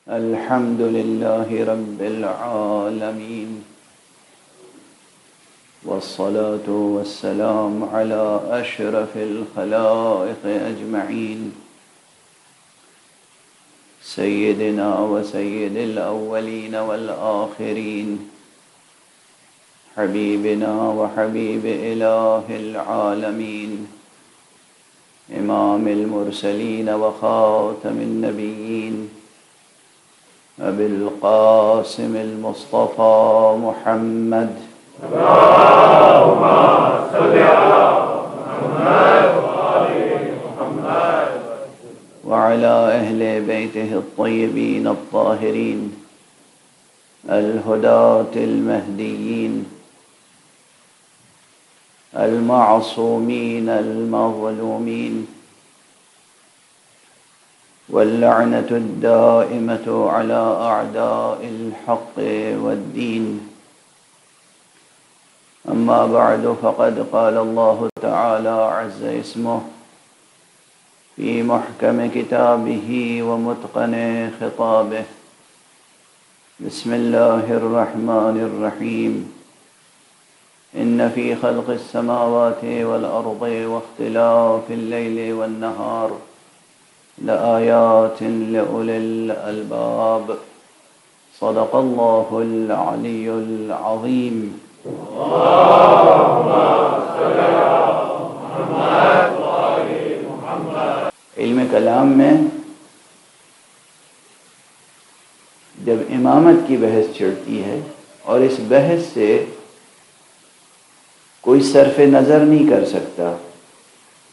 الحمد لله رب العالمين، والصلاة والسلام على أشرف الخلائق أجمعين، سيدنا وسيد الأولين والآخرين، حبيبنا وحبيب إله العالمين، إمام المرسلين وخاتم النبيين، أبي القاسم المصطفى محمد. اللهم صل على محمد وآل محمد وعلى أهل بيته الطيبين الطاهرين الهداة المهديين المعصومين المظلومين، واللعنة الدائمة على أعداء الحق والدين. أما بعد، فقد قال الله تعالى عز اسمه في محكم كتابه ومتقن خطابه: بسم الله الرحمن الرحيم. إن في خلق السماوات والأرض واختلاف الليل والنهار لآيات لأولي الألباب. صدق الله العلي العظيم. اللهم صل على محمد وآل محمد. علم کلام میں جب امامت کی بحث چڑھتی ہے اور اس بحث سے کوئی صرف نظر نہیں کر سکتا.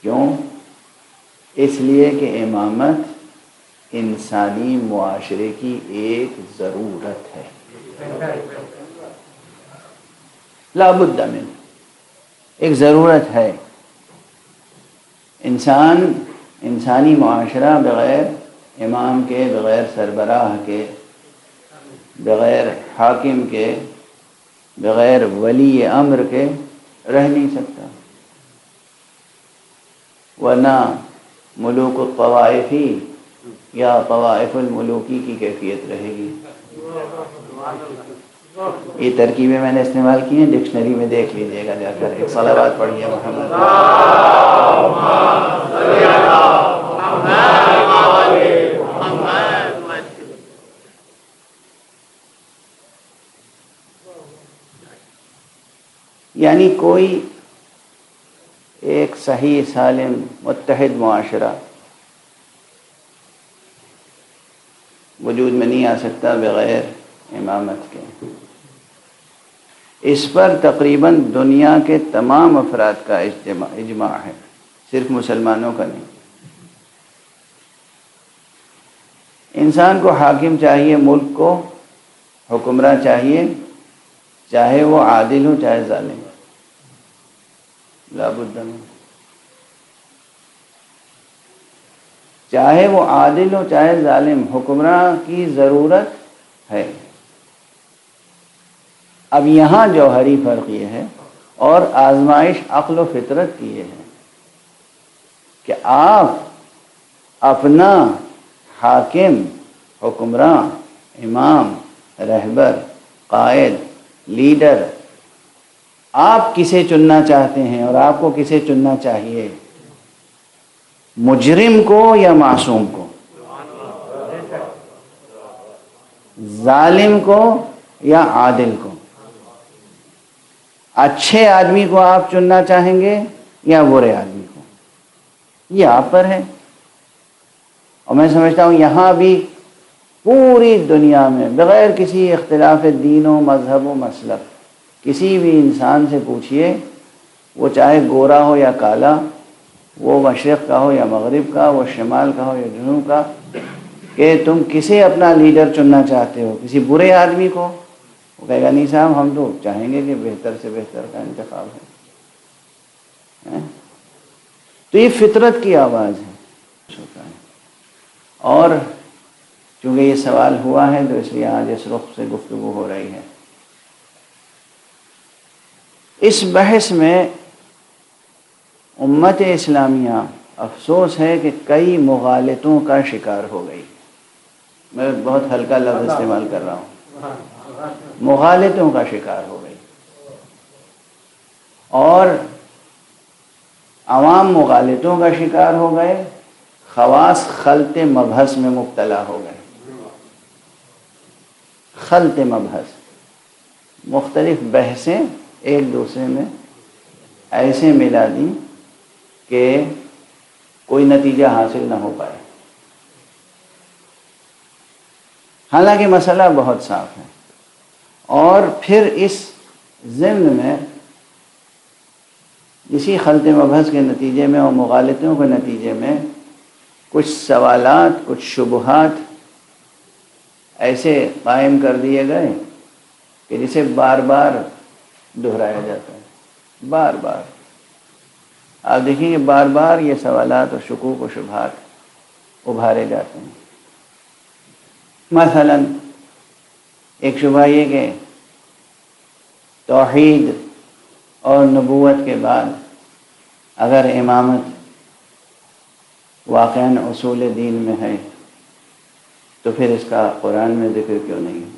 کیوں؟ اس لیے کہ امامت انسانی معاشرے کی ایک ضرورت ہے، لا بد من، ایک ضرورت ہے. انسانی معاشرہ بغیر امام کے، بغیر سربراہ کے، بغیر حاکم کے، بغیر ولی امر کے رہ نہیں سکتا. ورنہ ملوک الطوائفی یا طوائف الملوکی کی کیفیت رہے گی. یہ ترکیبیں میں نے استعمال کی ہیں، ڈکشنری میں دیکھ لیجئے گا جا کر. ایک صلوات پڑھیے محمد. یعنی کوئی ایک صحیح سالم متحد معاشرہ وجود میں نہیں آ سکتا بغیر امامت کے. اس پر تقریباً دنیا کے تمام افراد کا اجماع ہے، صرف مسلمانوں کا نہیں. انسان کو حاکم چاہیے، ملک کو حکمراں چاہیے، چاہے وہ عادل ہو چاہے ظالم، لا بد من. چاہے وہ عادل ہو چاہے ظالم، حکمراں کی ضرورت ہے. اب یہاں جوہری فرق یہ ہے، اور آزمائش عقل و فطرت کی یہ ہے کہ آپ اپنا حاکم، حکمراں، امام، رہبر، قائد، لیڈر، آپ کسے چننا چاہتے ہیں اور آپ کو کسے چننا چاہیے؟ مجرم کو یا معصوم کو؟ ظالم کو یا عادل کو؟ اچھے آدمی کو آپ چننا چاہیں گے یا برے آدمی کو؟ یہ آپ پر ہے. اور میں سمجھتا ہوں یہاں بھی پوری دنیا میں بغیر کسی اختلاف دین و مذہب و مسلک کسی بھی انسان سے پوچھئے، وہ چاہے گورا ہو یا کالا، وہ مشرق کا ہو یا مغرب کا، وہ شمال کا ہو یا جنوب کا، کہ تم کسے اپنا لیڈر چننا چاہتے ہو؟ کسی برے آدمی کو؟ وہ کہے گا نہیں صاحب، ہم تو چاہیں گے کہ بہتر سے بہتر کا انتخاب ہے. تو یہ فطرت کی آواز ہے. اور چونکہ یہ سوال ہوا ہے تو اس لیے آج اس رخ سے گفتگو ہو رہی ہے. اس بحث میں امت اسلامیہ افسوس ہے کہ کئی مغالطوں کا شکار ہو گئی. میں بہت ہلکا لفظ استعمال کر رہا ہوں، مغالطوں کا شکار ہو گئی، اور عوام مغالطوں کا شکار ہو گئے، خواص خلط مبحث میں مبتلا ہو گئے۔ خلط مبحث، مختلف بحثیں ایک دوسرے میں ایسے ملا دی کہ کوئی نتیجہ حاصل نہ ہو پائے، حالانکہ مسئلہ بہت صاف ہے۔ اور پھر اس ضمن میں اسی خلط مبحث کے نتیجے میں اور مغالطوں کے نتیجے میں کچھ سوالات، کچھ شبہات ایسے قائم کر دیے گئے کہ جسے بار بار دہرایا جاتا ہے، بار بار۔ آپ دیکھیں کہ بار بار یہ سوالات اور شکوک و شبہات ابھارے جاتے ہیں۔ مثلا ایک شبہ یہ کہ توحید اور نبوت کے بعد اگر امامت واقعاً اصول دین میں ہے تو پھر اس کا قرآن میں ذکر کیوں نہیں ہے؟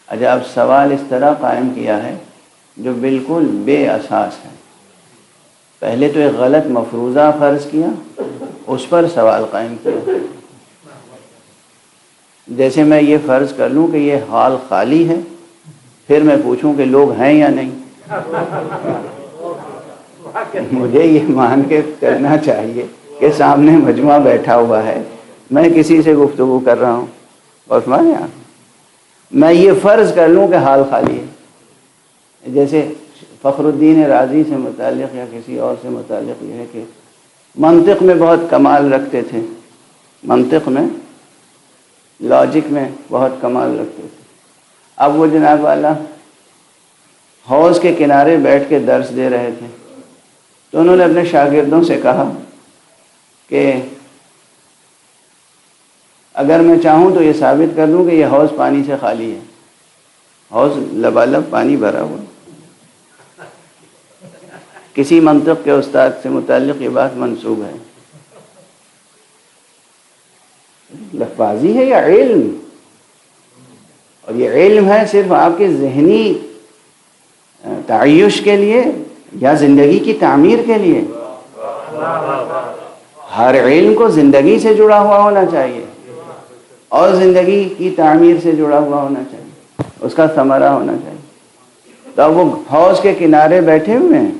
عجب سوال اس طرح قائم کیا ہے جو بالکل بے اساس ہے۔ پہلے تو ایک غلط مفروضہ فرض کیا، اس پر سوال قائم کیا۔ جیسے میں یہ فرض کر لوں کہ یہ حال خالی ہے، پھر میں پوچھوں کہ لوگ ہیں یا نہیں۔ مجھے یہ مان کے کرنا چاہیے کہ سامنے مجمع بیٹھا ہوا ہے، میں کسی سے گفتگو کر رہا ہوں، اور میں یہ فرض کر لوں کہ حال خالی ہے۔ جیسے فخر الدین رازی سے متعلق یا کسی اور سے متعلق یہ ہے کہ منطق میں بہت کمال رکھتے تھے، منطق میں، لاجک میں بہت کمال رکھتے تھے۔ اب وہ جناب والا حوض کے کنارے بیٹھ کے درس دے رہے تھے، تو انہوں نے اپنے شاگردوں سے کہا کہ اگر میں چاہوں تو یہ ثابت کر دوں کہ یہ حوض پانی سے خالی ہے، حوض لبالب پانی بھرا ہوا۔ کسی منطق کے استاد سے متعلق یہ بات منسوب ہے۔ لفاظی ہے یا علم؟ اور یہ علم ہے صرف آپ کے ذہنی تعیش کے لیے یا زندگی کی تعمیر کے لیے؟ ہر علم کو زندگی سے جڑا ہوا ہونا چاہیے اور زندگی کی تعمیر سے جڑا ہوا ہونا چاہیے، اس کا ثمرہ ہونا چاہیے۔ تو وہ حوض کے کنارے بیٹھے ہوئے ہیں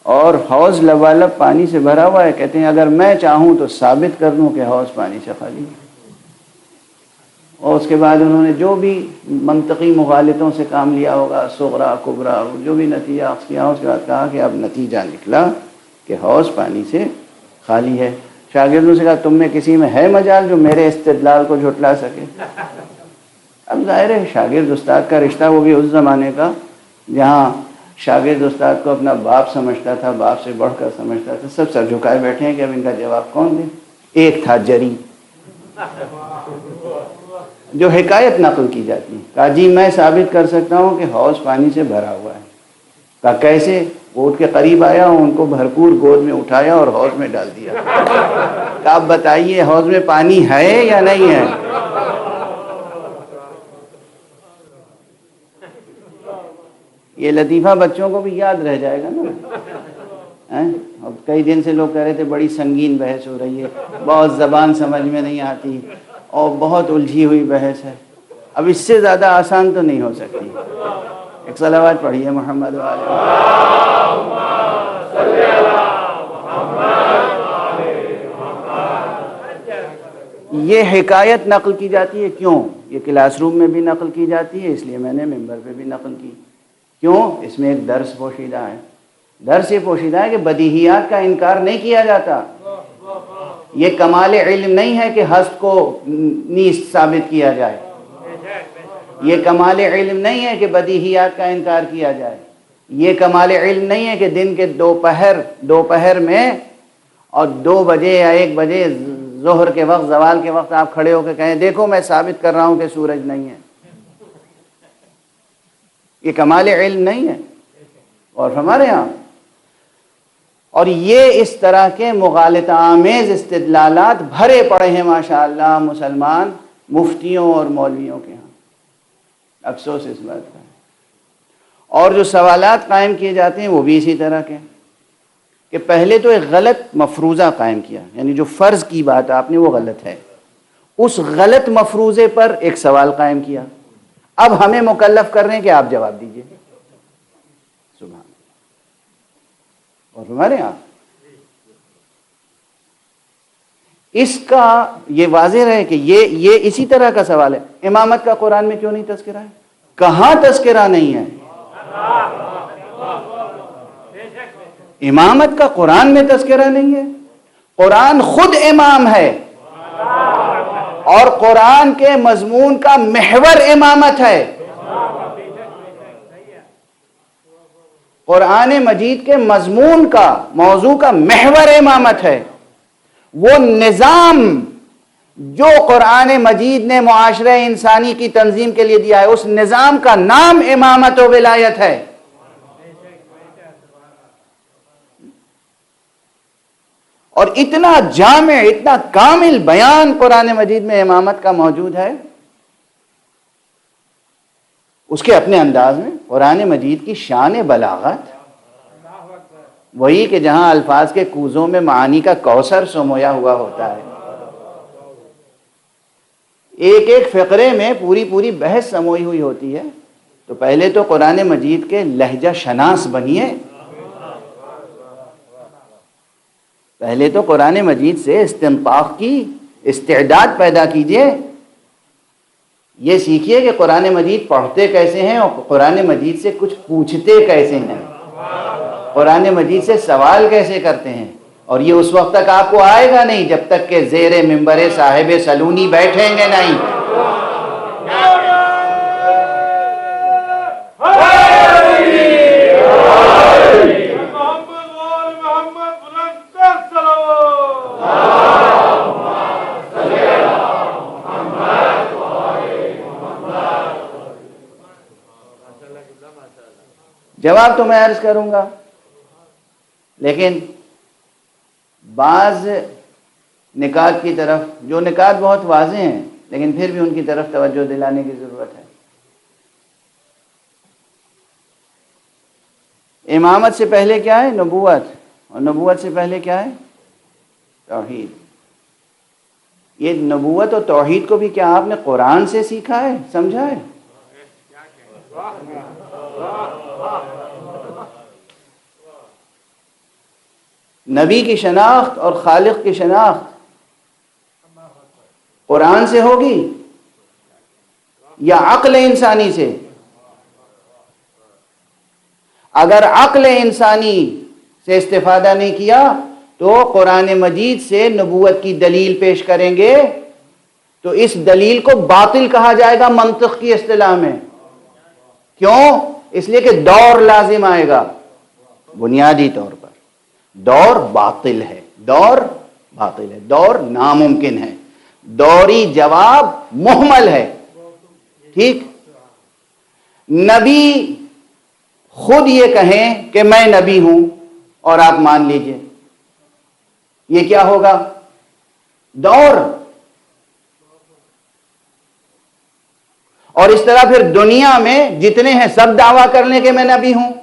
اور حوض لبالب پانی سے بھرا ہوا ہے، کہتے ہیں اگر میں چاہوں تو ثابت کر دوں کہ حوض پانی سے خالی ہے۔ اور اس کے بعد انہوں نے جو بھی منطقی مغالطوں سے کام لیا ہوگا، صغرا کبرا، جو بھی نتیجہ اخذ کیا، اس کے بعد کہا کہ اب نتیجہ نکلا کہ حوض پانی سے خالی ہے۔ شاگردوں سے کہا تم میں کسی میں ہے مجال جو میرے استدلال کو جھٹلا سکے؟ اب ظاہر ہے شاگرد استاد کا رشتہ، وہ بھی اس زمانے کا جہاں شاگرد استاد کو اپنا باپ سمجھتا تھا، باپ سے بڑھ کر سمجھتا تھا، سب سر جھکائے بیٹھے ہیں کہ اب ان کا جواب کون دے۔ ایک تھا جری، جو حکایت نقل کی جاتی ہے، کہا جی میں ثابت کر سکتا ہوں کہ حوض پانی سے بھرا ہوا ہے۔ کہا کیسے؟ وہ اٹھ کے قریب آیا، ان کو بھرپور گود میں اٹھایا اور حوض میں ڈال دیا۔ کہا اب بتائیے حوض میں پانی ہے یا نہیں ہے؟ یہ لطیفہ بچوں کو بھی یاد رہ جائے گا نا۔ اب کئی دن سے لوگ کہہ رہے تھے بڑی سنگین بحث ہو رہی ہے، بہت زبان سمجھ میں نہیں آتی اور بہت الجھی ہوئی بحث ہے۔ اب اس سے زیادہ آسان تو نہیں ہو سکتی۔ ایک صلوات پڑھیے محمد وعلیہ یہ حکایت نقل کی جاتی ہے، کیوں؟ یہ کلاس روم میں بھی نقل کی جاتی ہے، اس لیے میں نے ممبر پہ بھی نقل کی۔ کیوں؟ اس میں ایک درس پوشیدہ ہے۔ درس یہ پوشیدہ ہے کہ بدیہیات کا انکار نہیں کیا جاتا۔ یہ کمال علم نہیں ہے کہ ہست کو نیست ثابت کیا جائے، یہ کمال علم نہیں ہے کہ بدیہیات کا انکار کیا جائے، یہ کمال علم نہیں ہے کہ دن کے دوپہر میں اور 2 بجے یا 1 بجے ظہر کے وقت، زوال کے وقت آپ کھڑے ہو کے کہیں دیکھو میں ثابت کر رہا ہوں کہ سورج نہیں ہے۔ یہ کمال علم نہیں ہے۔ اور ہمارے ہاں اور یہ اس طرح کے مغالطہ آمیز استدلالات بھرے پڑے ہیں ماشاءاللہ مسلمان مفتیوں اور مولویوں کے ہاں، افسوس اس بات کا ہے۔ اور جو سوالات قائم کیے جاتے ہیں وہ بھی اسی طرح کے، کہ پہلے تو ایک غلط مفروضہ قائم کیا، یعنی جو فرض کی بات آپ نے وہ غلط ہے، اس غلط مفروضے پر ایک سوال قائم کیا، اب ہمیں مکلف کر رہے ہیں کہ آپ جواب دیجئے۔ سبحان اور ہمارے یہاں اس کا یہ واضح رہے کہ یہ اسی طرح کا سوال ہے۔ امامت کا قرآن میں کیوں نہیں تذکرہ ہے؟ کہاں تذکرہ نہیں ہے؟ امامت کا قرآن میں تذکرہ نہیں ہے؟ قرآن خود امام ہے، اور قرآن کے مضمون کا محور امامت ہے۔ قرآن مجید کے مضمون کا، موضوع کا محور امامت ہے۔ وہ نظام جو قرآن مجید نے معاشرہ انسانی کی تنظیم کے لیے دیا ہے، اس نظام کا نام امامت و ولایت ہے۔ اور اتنا جامع، اتنا کامل بیان قرآن مجید میں امامت کا موجود ہے، اس کے اپنے انداز میں۔ قرآن مجید کی شان بلاغت وہی کہ جہاں الفاظ کے کوزوں میں معانی کا کوثر سمویا ہوا ہوتا ہے، ایک ایک فقرے میں پوری بحث سموئی ہوئی ہوتی ہے، تو پہلے تو قرآن مجید کے لہجہ شناس بنیے، پہلے تو قرآن مجید سے استنطاق کی استعداد پیدا کیجئے، یہ سیکھیے کہ قرآن مجید پڑھتے کیسے ہیں اور قرآن مجید سے کچھ پوچھتے کیسے ہیں، قرآن مجید سے سوال کیسے کرتے ہیں۔ اور یہ اس وقت تک آپ کو آئے گا نہیں جب تک کہ زیر منبر صاحب سلونی بیٹھیں گے نہیں۔ جواب تو میں عرض کروں گا، لیکن بعض نکات کی طرف، جو نکات بہت واضح ہیں لیکن پھر بھی ان کی طرف توجہ دلانے کی ضرورت ہے۔ امامت سے پہلے کیا ہے؟ نبوت، اور نبوت سے پہلے کیا ہے؟ توحید۔ یہ نبوت اور توحید کو بھی کیا آپ نے قرآن سے سیکھا ہے، سمجھا ہے؟ نبی کی شناخت اور خالق کی شناخت قرآن سے ہوگی یا عقل انسانی سے؟ اگر عقل انسانی سے استفادہ نہیں کیا تو قرآن مجید سے نبوت کی دلیل پیش کریں گے تو اس دلیل کو باطل کہا جائے گا منطق کی اصطلاح میں۔ کیوں؟ اس لیے کہ دور لازم آئے گا، بنیادی طور پر دور باطل ہے، دور باطل ہے، دور ناممکن ہے، دوری جواب محمل ہے۔ ٹھیک؟ نبی خود یہ کہیں کہ میں نبی ہوں اور آپ مان لیجئے، یہ کیا ہوگا؟ دور۔ اور اس طرح پھر دنیا میں جتنے ہیں سب دعویٰ کر لیں کہ میں نبی ہوں۔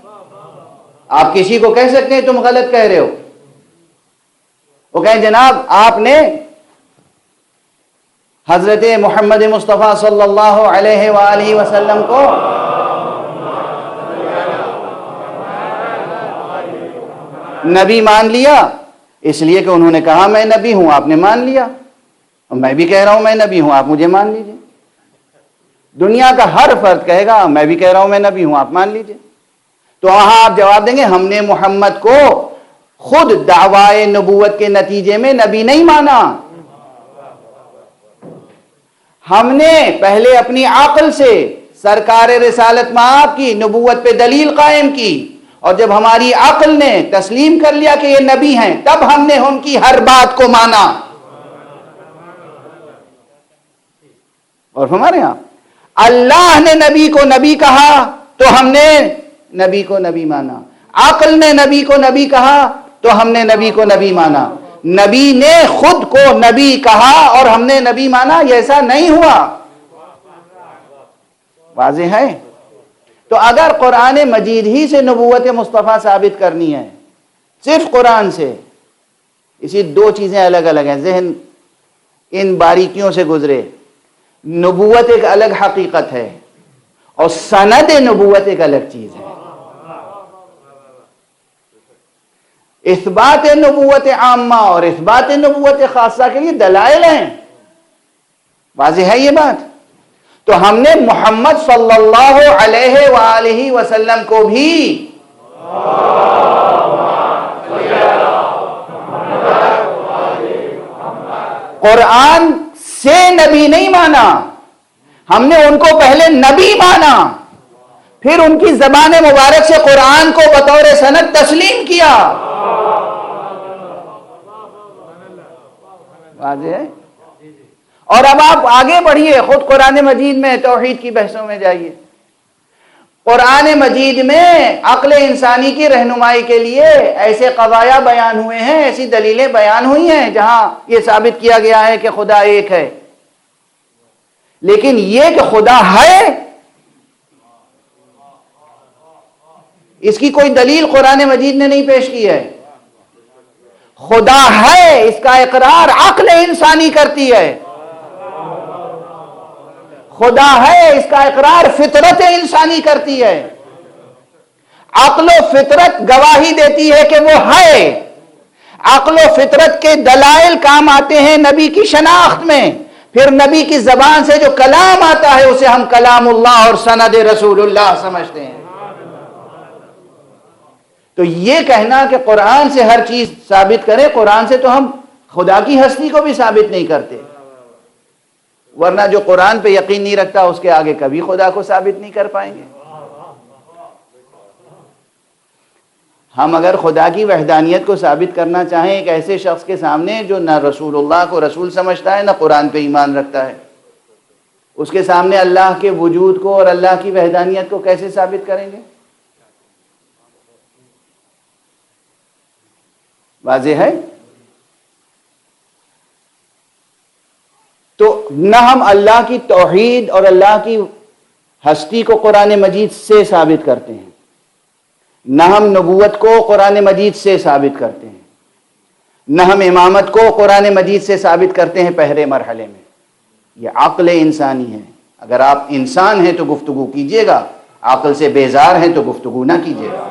آپ کسی کو کہہ سکتے ہیں تم غلط کہہ رہے ہو، وہ کہیں جناب آپ نے حضرت محمد مصطفیٰ صلی اللہ علیہ وآلہ وسلم کو نبی مان لیا اس لیے کہ انہوں نے کہا میں نبی ہوں، آپ نے مان لیا، اور میں بھی کہہ رہا ہوں میں نبی ہوں، آپ مجھے مان لیجئے۔ دنیا کا ہر فرد کہے گا میں بھی کہہ رہا ہوں میں نبی ہوں، آپ مان لیجئے۔ تو وہاں آپ جواب دیں گے ہم نے محمد کو خود دعوی نبوت کے نتیجے میں نبی نہیں مانا، ہم نے پہلے اپنی عقل سے سرکار رسالت مآب کی نبوت پہ دلیل قائم کی، اور جب ہماری عقل نے تسلیم کر لیا کہ یہ نبی ہیں تب ہم نے ان کی ہر بات کو مانا۔ اور ہمارے ہاں اللہ نے نبی کو نبی کہا تو ہم نے نبی کو نبی مانا، عقل نے نبی کو نبی کہا تو ہم نے نبی کو نبی مانا، نبی نے خود کو نبی کہا اور ہم نے نبی مانا، یہ ایسا نہیں ہوا۔ واضح ہے؟ تو اگر قرآن مجید ہی سے نبوت مصطفیٰ ثابت کرنی ہے، صرف قرآن سے، اسی دو چیزیں الگ الگ ہیں، ذہن ان باریکیوں سے گزرے۔ نبوت ایک الگ حقیقت ہے اور سند نبوت ایک الگ چیز ہے۔ اثبات نبوت عامہ اور اثبات نبوت خاصہ کے لیے دلائل ہیں، واضح ہے یہ بات؟ تو ہم نے محمد صلی اللہ علیہ وآلہ وسلم کو بھی قرآن سے نبی نہیں مانا، ہم نے ان کو پہلے نبی مانا، پھر ان کی زبان مبارک سے قرآن کو بطور سند تسلیم کیا۔ واضح ہے؟ اور اب آپ آگے بڑھیے، خود قرآن مجید میں توحید کی بحثوں میں جائیے۔ قرآن مجید میں عقل انسانی کی رہنمائی کے لیے ایسے قضایا بیان ہوئے ہیں، ایسی دلیلیں بیان ہوئی ہیں جہاں یہ ثابت کیا گیا ہے کہ خدا ایک ہے، لیکن یہ کہ خدا ہے، اس کی کوئی دلیل قرآن مجید نے نہیں پیش کی ہے۔ خدا ہے اس کا اقرار عقل انسانی کرتی ہے، خدا ہے اس کا اقرار فطرت انسانی کرتی ہے۔ عقل و فطرت گواہی دیتی ہے کہ وہ ہے، عقل و فطرت کے دلائل کام آتے ہیں نبی کی شناخت میں، پھر نبی کی زبان سے جو کلام آتا ہے اسے ہم کلام اللہ اور سند رسول اللہ سمجھتے ہیں۔ تو یہ کہنا کہ قرآن سے ہر چیز ثابت کرے، قرآن سے تو ہم خدا کی ہستی کو بھی ثابت نہیں کرتے، ورنہ جو قرآن پہ یقین نہیں رکھتا اس کے آگے کبھی خدا کو ثابت نہیں کر پائیں گے۔ ہم اگر خدا کی وحدانیت کو ثابت کرنا چاہیں ایک ایسے شخص کے سامنے جو نہ رسول اللہ کو رسول سمجھتا ہے نہ قرآن پہ ایمان رکھتا ہے، اس کے سامنے اللہ کے وجود کو اور اللہ کی وحدانیت کو کیسے ثابت کریں گے؟ واضح ہے؟ تو نہ ہم اللہ کی توحید اور اللہ کی ہستی کو قرآن مجید سے ثابت کرتے ہیں، نہ ہم نبوت کو قرآن مجید سے ثابت کرتے ہیں، نہ ہم امامت کو قرآن مجید سے ثابت کرتے ہیں پہلے مرحلے میں۔ یہ عقل انسانی ہے، اگر آپ انسان ہیں تو گفتگو کیجئے گا، عقل سے بیزار ہیں تو گفتگو نہ کیجئے گا۔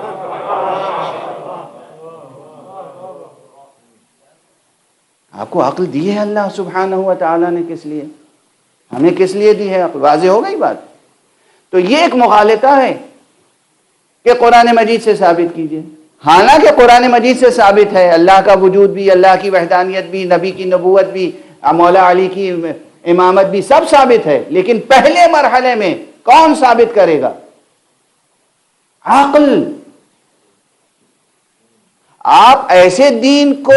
آپ کو عقل دی ہے اللہ سبحانہ و تعالیٰ نے، کس لیے؟ ہمیں کس لیے دی ہے عقل؟ واضح ہو گئی بات؟ تو یہ ایک مغالطہ ہے کہ قرآن مجید سے ثابت کیجئے، حالانکہ قرآن مجید سے ثابت ہے اللہ کا وجود بھی، اللہ کی وحدانیت بھی، نبی کی نبوت بھی، مولا علی کی امامت بھی، سب ثابت ہے، لیکن پہلے مرحلے میں کون ثابت کرے گا؟ عقل۔ آپ ایسے دین کو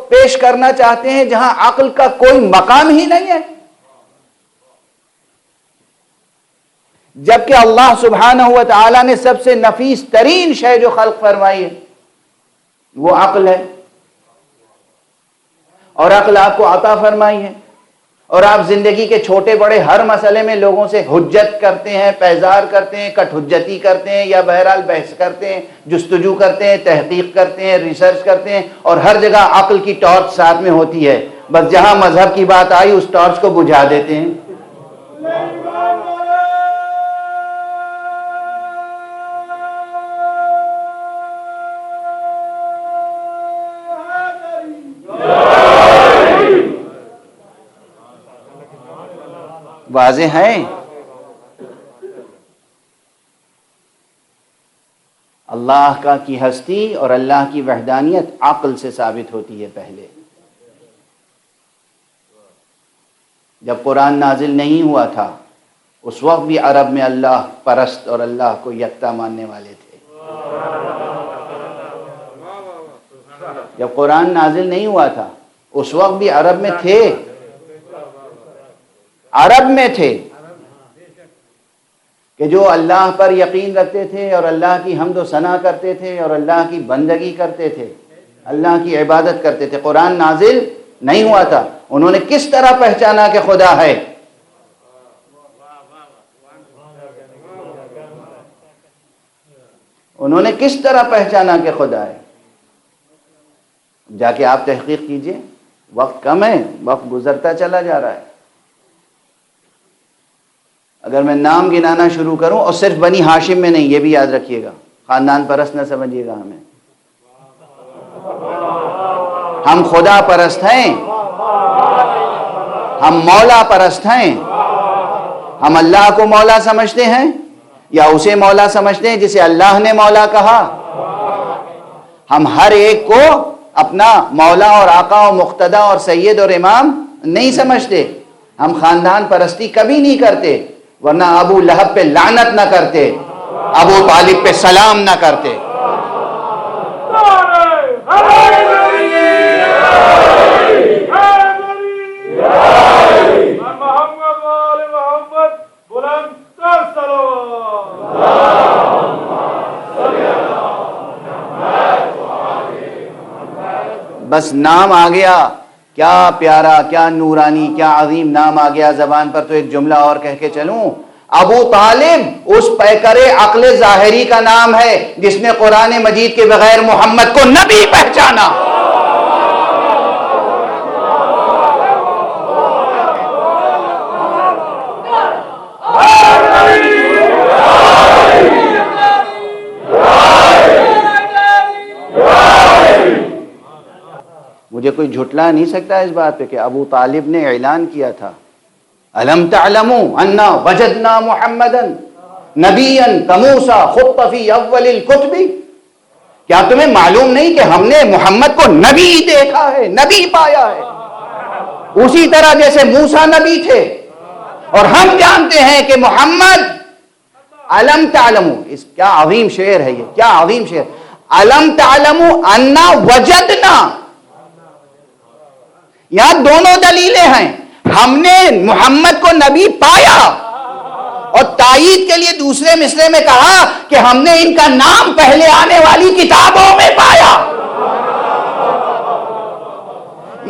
پیش کرنا چاہتے ہیں جہاں عقل کا کوئی مقام ہی نہیں ہے، جبکہ اللہ سبحانہ و تعالیٰ نے سب سے نفیس ترین شے جو خلق فرمائی ہے وہ عقل ہے، اور عقل آپ کو عطا فرمائی ہے، اور آپ زندگی کے چھوٹے بڑے ہر مسئلے میں لوگوں سے حجت کرتے ہیں، پیزار کرتے ہیں، کٹ حجتی کرتے ہیں، یا بہرحال بحث کرتے ہیں، جستجو کرتے ہیں، تحقیق کرتے ہیں، ریسرچ کرتے ہیں، اور ہر جگہ عقل کی ٹارچ ساتھ میں ہوتی ہے، بس جہاں مذہب کی بات آئی اس ٹارچ کو بجھا دیتے ہیں۔ واضح ہے؟ اللہ کا کی ہستی اور اللہ کی وحدانیت عقل سے ثابت ہوتی ہے پہلے۔ جب قرآن نازل نہیں ہوا تھا اس وقت بھی عرب میں اللہ پرست اور اللہ کو یکتا ماننے والے تھے۔ جب قرآن نازل نہیں ہوا تھا اس وقت بھی عرب میں تھے، عرب میں تھے کہ جو اللہ پر یقین رکھتے تھے اور اللہ کی حمد و ثنا کرتے تھے اور اللہ کی بندگی کرتے تھے، اللہ کی عبادت کرتے تھے، قرآن نازل نہیں ہوا تھا، انہوں نے کس طرح پہچانا کہ خدا ہے؟ انہوں نے کس طرح پہچانا کہ خدا ہے؟ جا کے آپ تحقیق کیجئے، وقت کم ہے، وقت گزرتا چلا جا رہا ہے۔ اگر میں نام گنانا شروع کروں، اور صرف بنی ہاشم میں نہیں، یہ بھی یاد رکھیے گا، خاندان پرست نہ سمجھیے گا ہمیں، ہم خدا پرست ہیں، ہم مولا پرست ہیں۔ ہم اللہ کو مولا سمجھتے ہیں یا اسے مولا سمجھتے ہیں جسے اللہ نے مولا کہا؟ ہم ہر ایک کو اپنا مولا اور آقا اور مقتدی اور سید اور امام نہیں سمجھتے۔ ہم خاندان پرستی کبھی نہیں کرتے، ورنہ ابو لہب پہ لعنت نہ کرتے، ابو طالب پہ سلام نہ کرتے۔ بس نام آ گیا، کیا پیارا، کیا نورانی، کیا عظیم نام آ گیا زبان پر، تو ایک جملہ اور کہہ کے چلوں، ابو طالب اس پیکر عقل ظاہری کا نام ہے جس نے قرآن مجید کے بغیر محمد کو نبی پہچانا۔ مجھے کوئی جھٹلا نہیں سکتا اس بات پہ کہ ابو طالب نے اعلان کیا تھا، الم تعلموا انا وجدنا محمدا نبیا کموسیٰ خط فی اول الکتب، کیا تمہیں معلوم نہیں کہ ہم نے محمد کو نبی دیکھا ہے، نبی پایا ہے، اسی طرح جیسے موسیٰ نبی تھے، اور ہم جانتے ہیں کہ محمد، الم تعلموا، اس کیا عظیم شعر ہے، یہ کیا عظیم شعر، الم تعلموا انا وجدنا، یہاں دونوں دلیلیں ہیں، ہم نے محمد کو نبی پایا، اور تائید کے لیے دوسرے مصرے میں کہا کہ ہم نے ان کا نام پہلے آنے والی کتابوں میں پایا،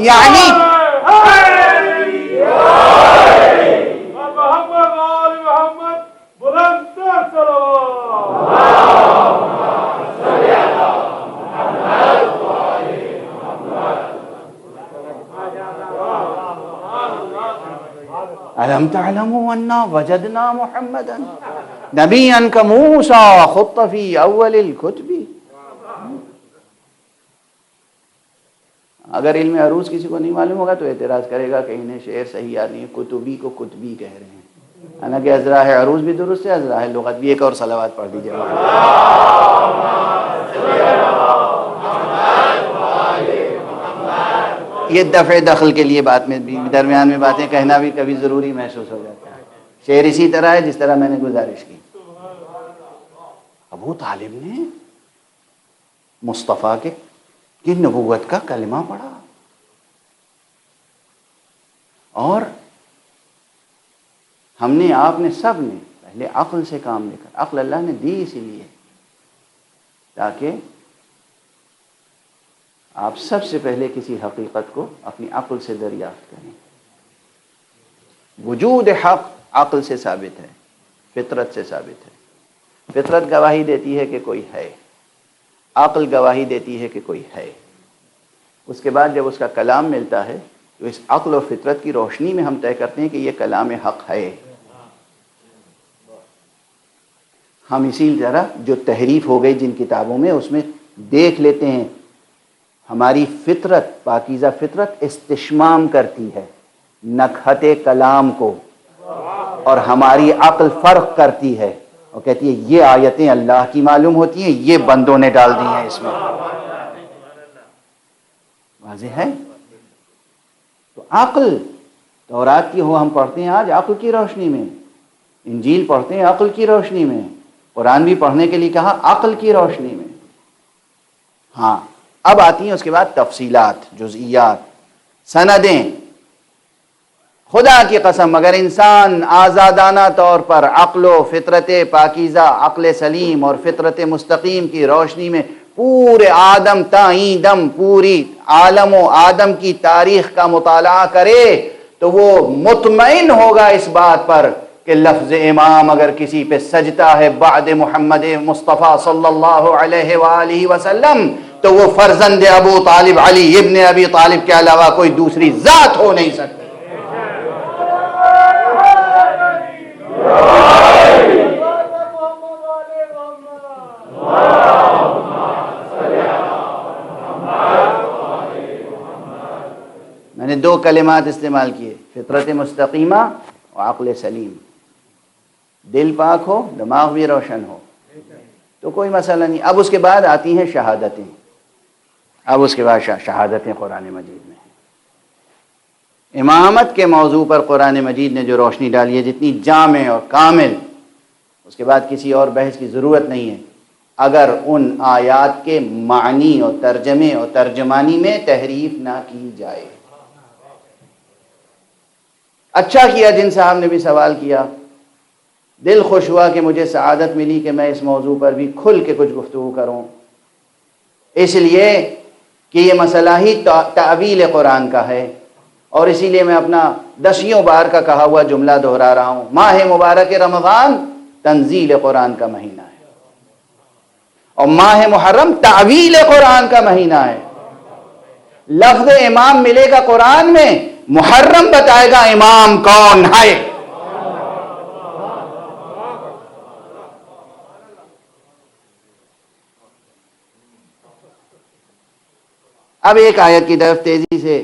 یعنی الم تعلموا انا وجدنا محمدا نبیا کموسیٰ خط فی اول الکتب۔ اگر علم عروض کسی کو نہیں معلوم ہوگا تو اعتراض کرے گا کہ انہیں شعر صحیح یاد نہیں ہے، کتبی کو کتبی کہہ رہے ہیں، حالانکہ ازراح عروض بھی درست ہے، ازراح لغت بھی۔ ایک اور صلوات پڑھ دیجیے۔ یہ دفع دخل کے لیے بات میں بھی، درمیان میں باتیں کہنا بھی کبھی ضروری محسوس ہو جاتا ہے۔ شعر اسی طرح ہے جس طرح میں نے گزارش کی۔ ابو طالب نے مصطفیٰ کی نبوت کا کلمہ پڑھا، اور ہم نے، آپ نے، سب نے پہلے عقل سے کام لے کر، عقل اللہ نے دی اسی لیے تاکہ آپ سب سے پہلے کسی حقیقت کو اپنی عقل سے دریافت کریں۔ وجود حق عقل سے ثابت ہے، فطرت سے ثابت ہے۔ فطرت گواہی دیتی ہے کہ کوئی ہے، عقل گواہی دیتی ہے کہ کوئی ہے۔ اس کے بعد جب اس کا کلام ملتا ہے تو اس عقل اور فطرت کی روشنی میں ہم طے کرتے ہیں کہ یہ کلام حق ہے۔ ہم اسی طرح جو تحریف ہو گئی جن کتابوں میں، اس میں دیکھ لیتے ہیں ہماری فطرت، پاکیزہ فطرت استشمام کرتی ہے نکہت کلام کو، اور ہماری عقل فرق کرتی ہے اور کہتی ہے یہ آیتیں اللہ کی معلوم ہوتی ہیں، یہ بندوں نے ڈال دی ہیں اس میں۔ واضح ہے؟ تو عقل، تورات کی ہو ہم پڑھتے ہیں آج عقل کی روشنی میں، انجیل پڑھتے ہیں عقل کی روشنی میں، قرآن بھی پڑھنے کے لیے کہا عقل کی روشنی میں۔ ہاں، اب آتی ہیں اس کے بعد تفصیلات، جزئیات، سندیں۔ خدا کی قسم اگر انسان آزادانہ طور پر عقل و فطرت پاکیزہ، عقل سلیم اور فطرت مستقیم کی روشنی میں پورے آدم تائیدم پوری عالم و آدم کی تاریخ کا مطالعہ کرے تو وہ مطمئن ہوگا اس بات پر کہ لفظ امام اگر کسی پہ سجتا ہے بعد محمد مصطفیٰ صلی اللہ علیہ وآلہ وسلم تو وہ فرزند ابو طالب علی ابن ابی طالب کے علاوہ کوئی دوسری ذات ہو نہیں سکتی۔ میں نے 2 کلمات استعمال کیے، فطرت مستقیمہ اور عقل سلیم۔ دل پاک ہو، دماغ بھی روشن ہو تو کوئی مسئلہ نہیں۔ اب اس کے بعد آتی ہیں شہادتیں، اب اس کے بعد شہادتیں قرآن مجید میں ہیں۔ امامت کے موضوع پر قرآن مجید نے جو روشنی ڈالی ہے جتنی جامع اور کامل، اس کے بعد کسی اور بحث کی ضرورت نہیں ہے۔ اگر ان آیات کے معنی اور ترجمے اور ترجمانی میں تحریف نہ کی جائے۔ اچھا کیا جن صاحب نے بھی سوال کیا، دل خوش ہوا کہ مجھے سعادت ملی کہ میں اس موضوع پر بھی کھل کے کچھ گفتگو کروں، اس لیے کہ یہ مسئلہ ہی تعویل قرآن کا ہے، اور اسی لیے میں اپنا 10 بار کا کہا ہوا جملہ دہرا رہا ہوں۔ ماہ مبارک رمضان تنزیل قرآن کا مہینہ ہے، اور ماہ محرم تعویل قرآن کا مہینہ ہے۔ لفظ امام ملے گا قرآن میں، محرم بتائے گا امام کون ہے۔ اب ایک آیت کی طرف تیزی سے،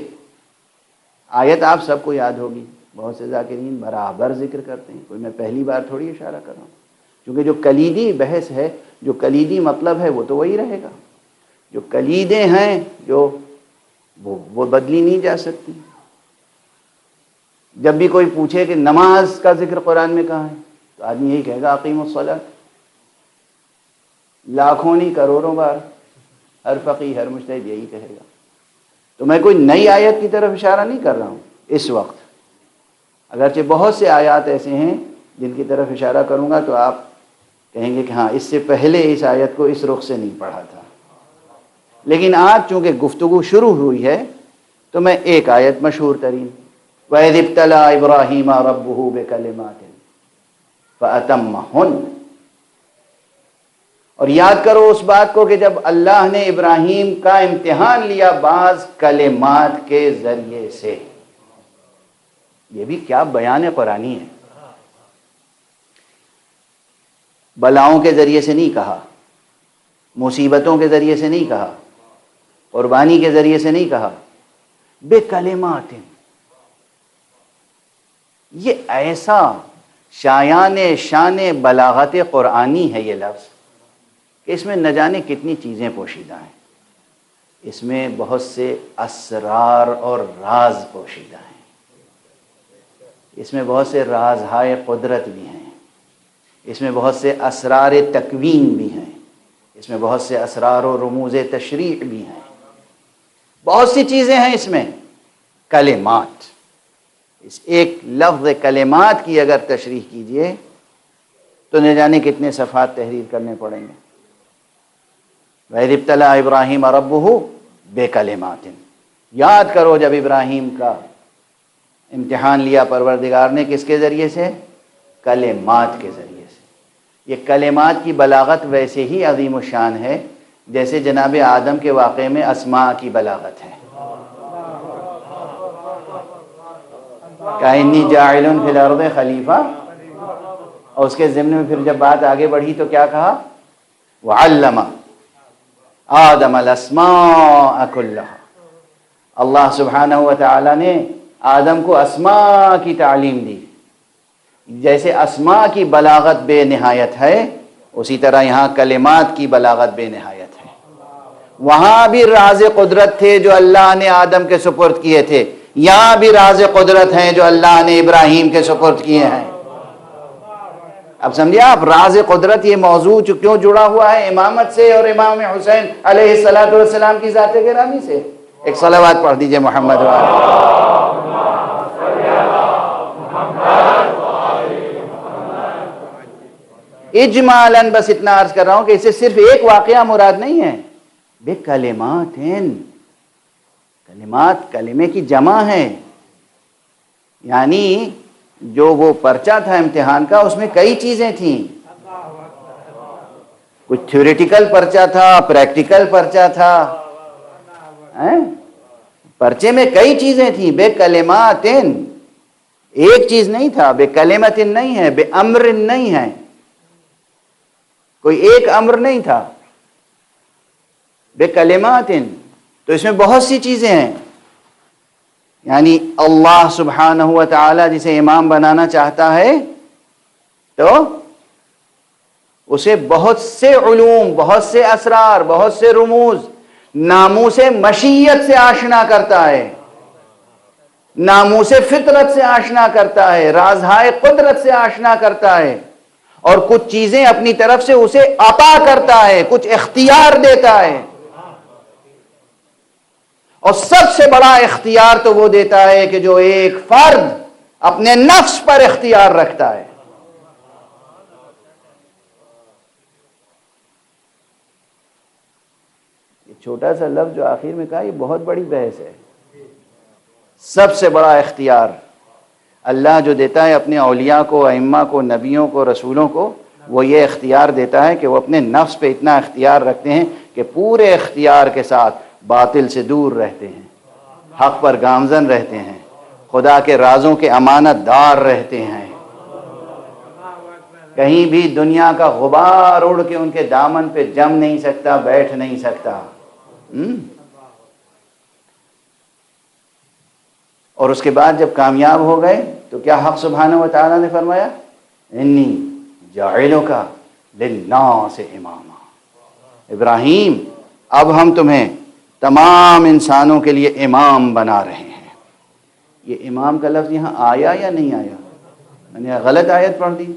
آیت آپ سب کو یاد ہوگی، بہت سے ذاکرین برابر ذکر کرتے ہیں، کوئی میں پہلی بار تھوڑی اشارہ کر رہا ہوں، کیونکہ جو کلیدی بحث ہے، جو کلیدی مطلب ہے وہ تو وہی رہے گا، جو کلیدیں ہیں جو وہ بدلی نہیں جا سکتی۔ جب بھی کوئی پوچھے کہ نماز کا ذکر قرآن میں کہاں ہے تو آدمی یہی کہے گا اقیم الصلاۃ، لاکھوں نہیں کروڑوں بار ہر فقیہ ہر مجتہد یہی کہے گا۔ تو میں کوئی نئی آیت کی طرف اشارہ نہیں کر رہا ہوں اس وقت، اگرچہ بہت سے آیات ایسے ہیں جن کی طرف اشارہ کروں گا تو آپ کہیں گے کہ ہاں اس سے پہلے اس آیت کو اس رخ سے نہیں پڑھا تھا، لیکن آج چونکہ گفتگو شروع ہوئی ہے تو میں ایک آیت مشہور ترین وَإِذِ ابْتَلَىٰ إِبْرَاهِيمَ رَبُّهُ بِكَلِمَاتٍ فَأَتَمَّهُنَّ، اور یاد کرو اس بات کو کہ جب اللہ نے ابراہیم کا امتحان لیا بعض کلمات کے ذریعے سے۔ یہ بھی کیا بیان قرآنی ہے، بلاؤں کے ذریعے سے نہیں کہا، مصیبتوں کے ذریعے سے نہیں کہا، قربانی کے ذریعے سے نہیں کہا، بے کلمات۔ یہ ایسا شان بلاغت قرآنی ہے یہ لفظ کہ اس میں نہ جانے کتنی چیزیں پوشیدہ ہیں، اس میں بہت سے اسرار اور راز پوشیدہ ہیں، اس میں بہت سے رازہائے قدرت بھی ہیں، اس میں بہت سے اسرار تکوین بھی ہیں، اس میں بہت سے اسرار و رموز تشریع بھی ہیں، بہت سی چیزیں ہیں اس میں۔ کلمات، اس ایک لفظ کلمات کی اگر تشریح کیجئے تو نہ جانے کتنے صفحات تحریر کرنے پڑیں گے۔ وَإِذِ ابْتَلَىٰ إِبْرَاهِيمَ رَبُّهُ بِكَلِمَاتٍ، یاد کرو جب ابراہیم کا امتحان لیا پروردگار نے کس کے ذریعے سے؟ کلمات کے ذریعے سے۔ یہ کلمات کی بلاغت ویسے ہی عظیم الشان ہے جیسے جناب آدم کے واقعے میں اسماء کی بلاغت ہے۔ کَإِنِّي جَاعِلٌ فِي الْأَرْضِ خلیفہ، اور اس کے ضمن میں پھر جب بات آگے بڑھی تو کیا کہا؟ وَعَلَّمَ آدم الاسماء كلها، اللہ سبحانہ وتعالی نے آدم کو اسماء کی تعلیم دی۔ جیسے اسماء کی بلاغت بے نہایت ہے اسی طرح یہاں کلمات کی بلاغت بے نہایت ہے۔ وہاں بھی راز قدرت تھے جو اللہ نے آدم کے سپرد کیے تھے، یہاں بھی راز قدرت ہیں جو اللہ نے ابراہیم کے سپرد کیے ہیں۔ اب سمجھے آپ راز قدرت، یہ موضوع کیوں جڑا ہوا ہے امامت سے اور امام حسین علیہ الصلوۃ والسلام کی ذات گرامی سے؟ ایک صلوات پڑھ دیجئے محمد اجمالاً، بس اتنا عرض کر رہا ہوں کہ اس سے صرف ایک واقعہ مراد نہیں ہے، بکلمات، کلمات کلمے کی جمع ہے، یعنی جو وہ پرچہ تھا امتحان کا اس میں کئی چیزیں تھیں، کچھ تھیوریٹیکل پرچہ تھا، پریکٹیکل پرچہ تھا، پرچے میں کئی چیزیں تھیں، بے کلمات، ایک چیز نہیں تھا، بے کلمت نہیں ہے، بے امر نہیں ہے، کوئی ایک امر نہیں تھا، بے کلمات، تو اس میں بہت سی چیزیں ہیں، یعنی اللہ سبحانہ و تعالی جسے امام بنانا چاہتا ہے تو اسے بہت سے علوم، بہت سے اسرار، بہت سے رموز، ناموس مشیت سے آشنا کرتا ہے، ناموس فطرت سے آشنا کرتا ہے، رازہائے قدرت سے آشنا کرتا ہے، اور کچھ چیزیں اپنی طرف سے اسے عطا کرتا ہے، کچھ اختیار دیتا ہے، اور سب سے بڑا اختیار تو وہ دیتا ہے کہ جو ایک فرد اپنے نفس پر اختیار رکھتا ہے۔ یہ چھوٹا سا لفظ جو آخر میں کہا، یہ بہت بڑی بحث ہے۔ سب سے بڑا اختیار اللہ جو دیتا ہے اپنے اولیاء کو، ائمہ کو، نبیوں کو، رسولوں کو، وہ یہ اختیار دیتا ہے کہ وہ اپنے نفس پہ اتنا اختیار رکھتے ہیں کہ پورے اختیار کے ساتھ باطل سے دور رہتے ہیں، حق پر گامزن رہتے ہیں، خدا کے رازوں کے امانت دار رہتے ہیں، کہیں بھی دنیا کا غبار اڑ کے ان کے دامن پہ جم نہیں سکتا، بیٹھ نہیں سکتا۔ اور اس کے بعد جب کامیاب ہو گئے تو کیا حق سبحانہ و تعالیٰ نے فرمایا؟ انی جاعلک للناس اماما، ابراہیم اب ہم تمہیں تمام انسانوں کے لیے امام بنا رہے ہیں۔ یہ امام کا لفظ یہاں آیا یا نہیں آیا؟ میں نے غلط آیت پڑھ دی؟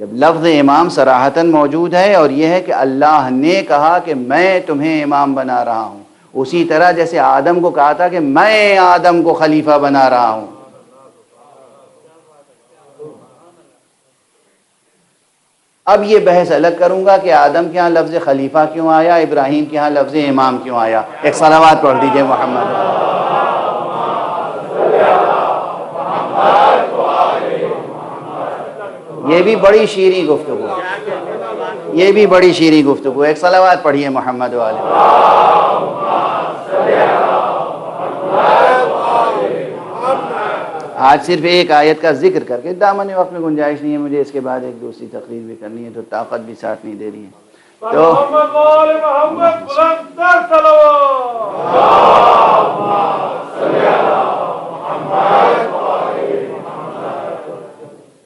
جب لفظ امام صراحتاً موجود ہے، اور یہ ہے کہ اللہ نے کہا کہ میں تمہیں امام بنا رہا ہوں، اسی طرح جیسے آدم کو کہا تھا کہ میں آدم کو خلیفہ بنا رہا ہوں۔ اب یہ بحث الگ کروں گا کہ آدم کے ہاں لفظ خلیفہ کیوں آیا، ابراہیم کے ہاں لفظ امام کیوں آیا۔ ایک صلوات پڑھ دیجئے محمد۔ یہ بھی بڑی شیریں گفتگو، یہ بھی بڑی شیریں گفتگو۔ ایک صلوات پڑھیے محمد والے۔ آج صرف ایک آیت کا ذکر کر کے، دامن وقت میں گنجائش نہیں ہے مجھے، اس کے بعد ایک دوسری تقریر بھی کرنی ہے تو طاقت بھی ساتھ نہیں دے رہی ہے،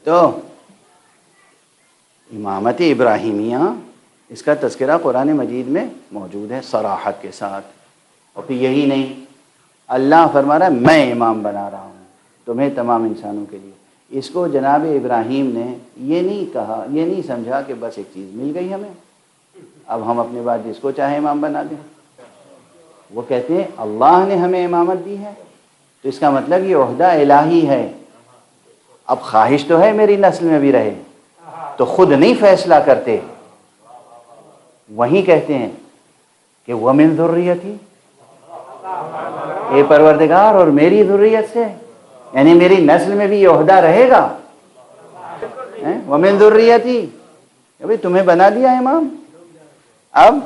تو امامت ابراہیمیہ، اس کا تذکرہ قرآن مجید میں موجود ہے صراحت کے ساتھ۔ اور پھر یہی نہیں، اللہ فرما رہا ہے میں امام بنا رہا ہوں تمہیں تمام انسانوں کے لیے۔ اس کو جناب ابراہیم نے یہ نہیں کہا، یہ نہیں سمجھا کہ بس ایک چیز مل گئی ہمیں، اب ہم اپنے بعد جس کو چاہے امام بنا دیں۔ وہ کہتے ہیں اللہ نے ہمیں امامت دی ہے، تو اس کا مطلب یہ عہدہ الہی ہے۔ اب خواہش تو ہے میری نسل میں بھی رہے، تو خود نہیں فیصلہ کرتے، وہیں کہتے ہیں کہ وَمِن ذُرِّيَّتِي، اے پروردگار اور میری ذریت سے، یعنی میری نسل میں بھی یہ عہدہ رہے گا۔ وَمِن ذُرِّيَّتِي، ابھی تمہیں بنا دیا امام۔ اب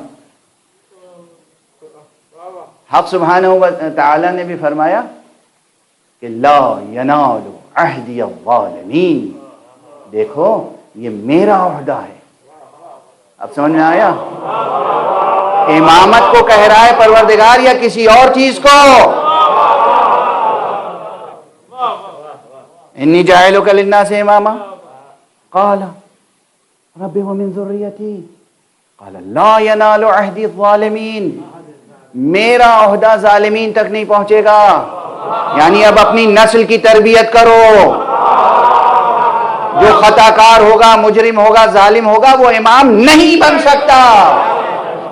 حق سبحانہ و تعالی نے بھی فرمایا کہ لا ینال عہدی الظالمین، دیکھو یہ میرا عہدہ ہے۔ اب سمجھ میں آیا؟ امامت کو کہہ رہا ہے پروردگار یا کسی اور چیز کو؟ انی جاعلک للناس اماما، قال رب ومن ذریتی، قال لا ینال عہدی الظالمین، میرا عہدہ ظالمین تک نہیں پہنچے گا۔ یعنی اب اپنی نسل کی تربیت کرو، جو خطا کار ہوگا، مجرم ہوگا، ظالم ہوگا، وہ امام نہیں بن سکتا۔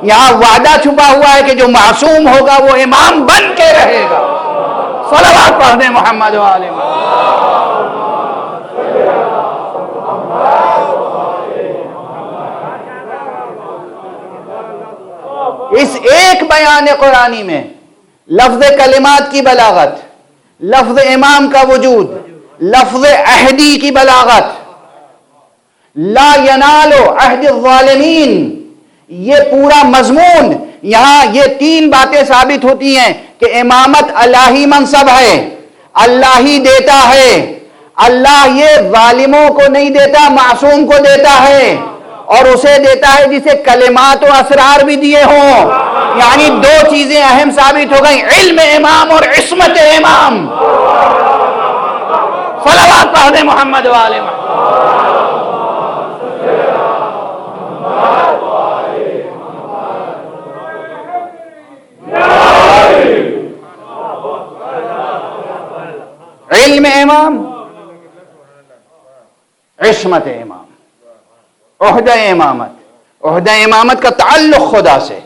یہاں وعدہ چھپا ہوا ہے کہ جو معصوم ہوگا وہ امام بن کے رہے گا۔ صلوات پڑھ دیں محمد والے۔ اس ایک بیان قرآنی میں لفظ کلمات کی بلاغت، لفظ امام کا وجود، لفظ عہدی کی بلاغت، لا ینال عہد الظالمین، یہ پورا مضمون، یہاں یہ تین باتیں ثابت ہوتی ہیں کہ امامت الہی منصب ہے، اللہ ہی دیتا ہے، اللہ یہ ظالموں کو نہیں دیتا، معصوم کو دیتا ہے، اور اسے دیتا ہے جسے کلمات و اسرار بھی دیے ہوں۔ یعنی دو چیزیں اہم ثابت ہو گئیں، علم امام اور عصمت امام۔ صلوات پڑھ دیں محمد و آل محمد۔ علم امام، عصمت امام، عہدہ امامت، عہدہ امامت کا تعلق خدا سے،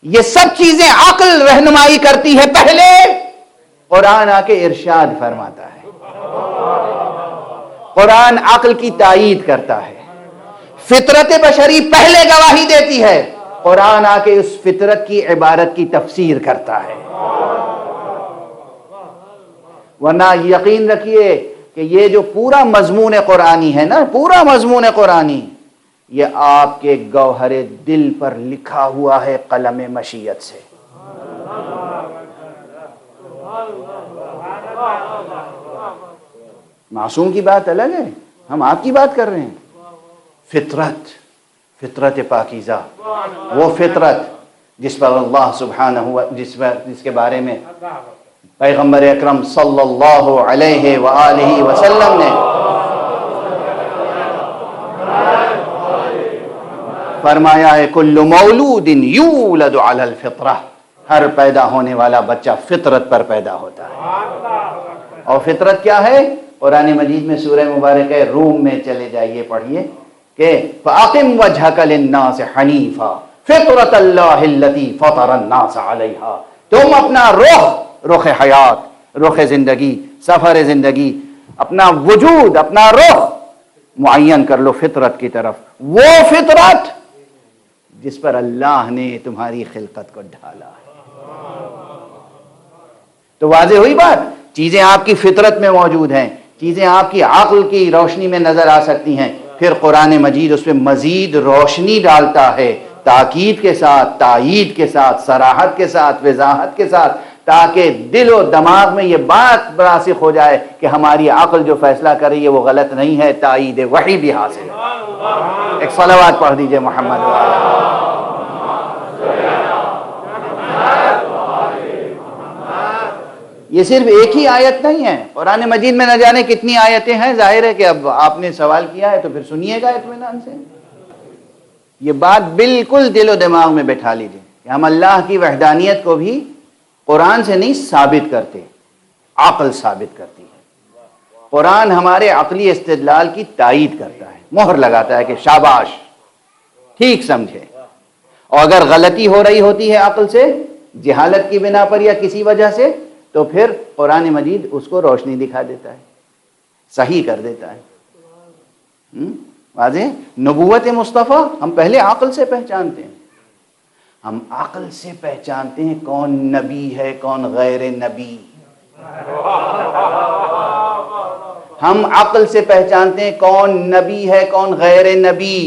یہ سب چیزیں عقل رہنمائی کرتی ہے۔ پہلے قرآن آ کے ارشاد فرماتا ہے، قرآن عقل کی تائید کرتا ہے، فطرت بشری پہلے گواہی دیتی ہے، قرآن آ کے اس فطرت کی عبارت کی تفسیر کرتا ہے۔ ورنہ یقین رکھیے کہ یہ جو پورا مضمون قرآنی ہے نا، پورا مضمون قرآنی، یہ آپ کے گوہر دل پر لکھا ہوا ہے قلم مشیت سے۔ معصوم کی بات الگ ہے، ہم آپ کی بات کر رہے ہیں۔ فطرت پاکیزہ، وہ فطرت جس پر اللہ سبحانہ جس کے بارے میں پیغمبر اکرم صلی اللہ علیہ وآلہ وسلم نے فرمایا ہے، کل مولود یولد علی الفطرہ، ہر پیدا ہونے والا بچہ فطرت پر پیدا ہوتا ہے۔ اور فطرت کیا ہے؟ قرآن مجید میں سورہ مبارکہ روم میں چلے جائیے، پڑھیے کہ فَأَقِمْ وَجْهَكَ لِلنَّاسِ حَنِيفًا فِطْرَةَ اللَّهِ الَّتِي فَطَرَ النَّاسَ عَلَيْهَا، تم اپنا رخ حیات، رخ زندگی، سفر زندگی، اپنا وجود، اپنا رخ معین کر لو فطرت کی طرف، وہ فطرت جس پر اللہ نے تمہاری خلقت کو ڈھالا ہے۔ تو واضح ہوئی بات، چیزیں آپ کی فطرت میں موجود ہیں، چیزیں آپ کی عقل کی روشنی میں نظر آ سکتی ہیں، پھر قرآن مجید اس پہ مزید روشنی ڈالتا ہے، تاکید کے ساتھ، تائید کے ساتھ، صراحت کے ساتھ، وضاحت کے ساتھ، تاکہ دل و دماغ میں یہ بات راسخ ہو جائے کہ ہماری عقل جو فیصلہ کر رہی ہے وہ غلط نہیں ہے، تائید وحی بھی حاصل ہے۔ ایک صلوات پڑھ دیجئے محمد و آلہ۔ یہ صرف ایک ہی آیت نہیں ہے، قرآن مجید میں نہ جانے کتنی آیتیں ہیں، ظاہر ہے کہ اب آپ نے سوال کیا ہے تو پھر سنیے گا اطمینان سے۔ یہ بات بالکل دل و دماغ میں بٹھا لیجئے کہ ہم اللہ کی وحدانیت کو بھی قرآن سے نہیں ثابت کرتے، عقل ثابت کرتی ہے۔ قرآن ہمارے عقلی استدلال کی تائید کرتا ہے، مہر لگاتا ہے کہ شاباش، ٹھیک سمجھے، اور اگر غلطی ہو رہی ہوتی ہے عقل سے، جہالت کی بنا پر یا کسی وجہ سے، تو پھر قرآن مجید اس کو روشنی دکھا دیتا ہے، صحیح کر دیتا ہے۔ واضح؟ نبوت مصطفیٰ ہم پہلے عقل سے پہچانتے ہیں، ہم عقل سے پہچانتے ہیں کون نبی ہے کون غیر نبی، ہم عقل سے پہچانتے ہیں کون نبی ہے کون غیر نبی،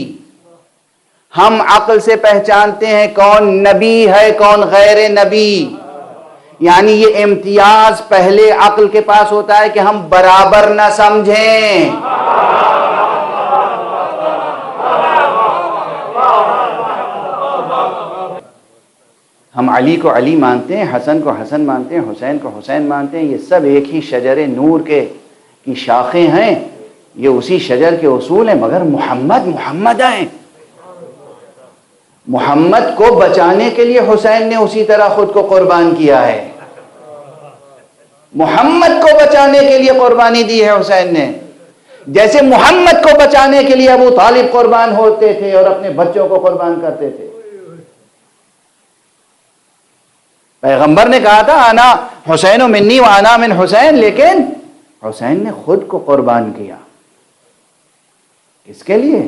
ہم عقل سے پہچانتے ہیں کون نبی ہے کون غیر نبی۔ یعنی یہ امتیاز پہلے عقل کے پاس ہوتا ہے کہ ہم برابر نہ سمجھیں۔ ہم علی کو علی مانتے ہیں، حسن کو حسن مانتے ہیں، حسین کو حسین مانتے ہیں، یہ سب ایک ہی شجر نور کی شاخیں ہیں، یہ اسی شجر کے اصول ہیں، مگر محمد ہیں۔ محمد کو بچانے کے لیے حسین نے اسی طرح خود کو قربان کیا ہے، محمد کو بچانے کے لیے قربانی دی ہے حسین نے، جیسے محمد کو بچانے کے لیے ابو طالب قربان ہوتے تھے اور اپنے بچوں کو قربان کرتے تھے۔ پیغمبر نے کہا تھا انا حسین منی و انا من حسین، لیکن حسین نے خود کو قربان کیا، کس کے لیے؟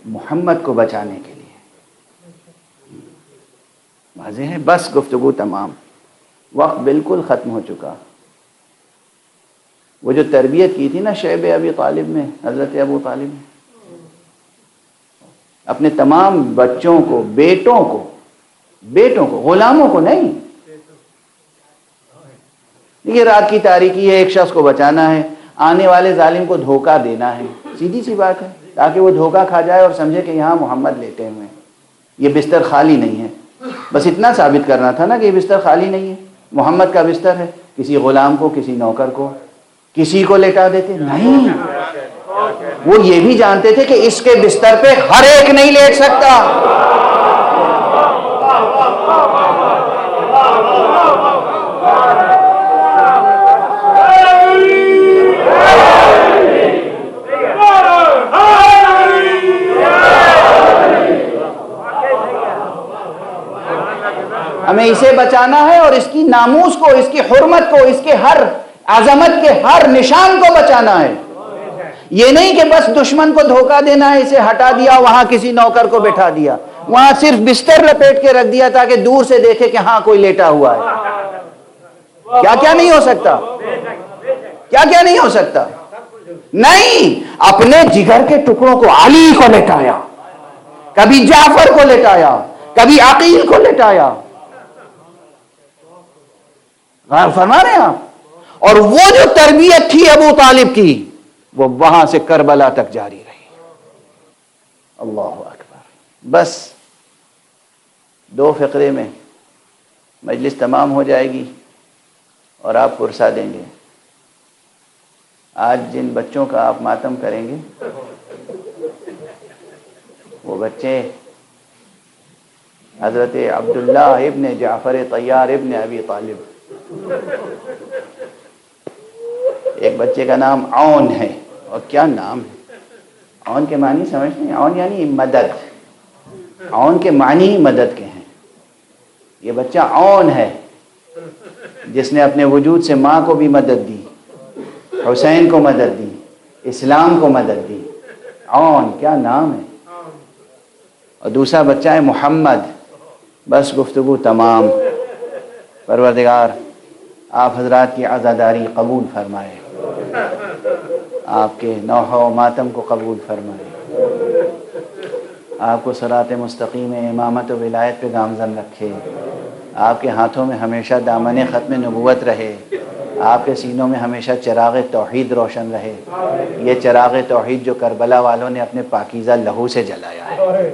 محمد کو بچانے کے لیے۔ واضح ہے؟ بس گفتگو تمام، وقت بالکل ختم ہو چکا۔ وہ جو تربیت کی تھی نا شعب ابی طالب میں، حضرت ابو طالب نے اپنے تمام بچوں کو، بیٹوں کو، غلاموں کو نہیں، یہ رات کی تاریکی ہے، ایک شخص کو بچانا ہے، آنے والے ظالم کو دھوکہ دینا ہے، سیدھی سی بات ہے، تاکہ وہ دھوکہ کھا جائے اور سمجھے کہ یہاں محمد لیٹے ہوئے ہیں، یہ بستر خالی نہیں ہے۔ بس اتنا ثابت کرنا تھا نا کہ یہ بستر خالی نہیں ہے، محمد کا بستر ہے، کسی غلام کو، کسی نوکر کو، کسی کو لیٹا دیتے نہیں۔ وہ یہ بھی جانتے تھے کہ اس کے بستر پہ ہر ایک نہیں لیٹ سکتا۔ ہمیں اسے بچانا ہے اور اس کی ناموس کو، اس کی حرمت کو، اس کے ہر عظمت کے ہر نشان کو بچانا ہے۔ یہ نہیں کہ بس دشمن کو دھوکہ دینا ہے، اسے ہٹا دیا، وہاں کسی نوکر کو بٹھا دیا، وہاں صرف بستر لپیٹ کے رکھ دیا تاکہ دور سے دیکھے کہ ہاں کوئی لیٹا ہوا ہے۔ کیا کیا نہیں ہو سکتا، کیا کیا نہیں ہو سکتا؟ نہیں، اپنے جگر کے ٹکڑوں کو، علی کو لٹایا، کبھی جعفر کو لٹایا، کبھی عقیل کو لٹایا، غور فرما رہے ہیں آپ؟ اور وہ جو تربیت تھی ابو طالب کی، وہ وہاں سے کربلا تک جاری رہی۔ اللہ اکبر۔ بس 2 فقرے میں مجلس تمام ہو جائے گی اور آپ پرسا دیں گے۔ آج جن بچوں کا آپ ماتم کریں گے، وہ بچے حضرت عبداللہ ابن جعفر طیار ابن ابی طالب، ایک بچے کا نام عون ہے، اور کیا نام ہے! عون کے معنی سمجھتے ہیں؟ عون یعنی مدد، عون کے معنی مدد کے ہیں۔ یہ بچہ عون ہے، جس نے اپنے وجود سے ماں کو بھی مدد دی، حسین کو مدد دی، اسلام کو مدد دی۔ عون کیا نام ہے! اور دوسرا بچہ ہے محمد۔ بس گفتگو تمام۔ پروردگار آپ حضرات کی عزاداری قبول فرمائے، آپ کے نوحہ و ماتم کو قبول فرمائے، آپ کو صراط مستقیم امامت و ولایت پہ گامزن رکھے، آپ کے ہاتھوں میں ہمیشہ دامن ختم نبوت رہے، آپ کے سینوں میں ہمیشہ چراغ توحید روشن رہے، یہ چراغ توحید جو کربلا والوں نے اپنے پاکیزہ لہو سے جلایا ہے،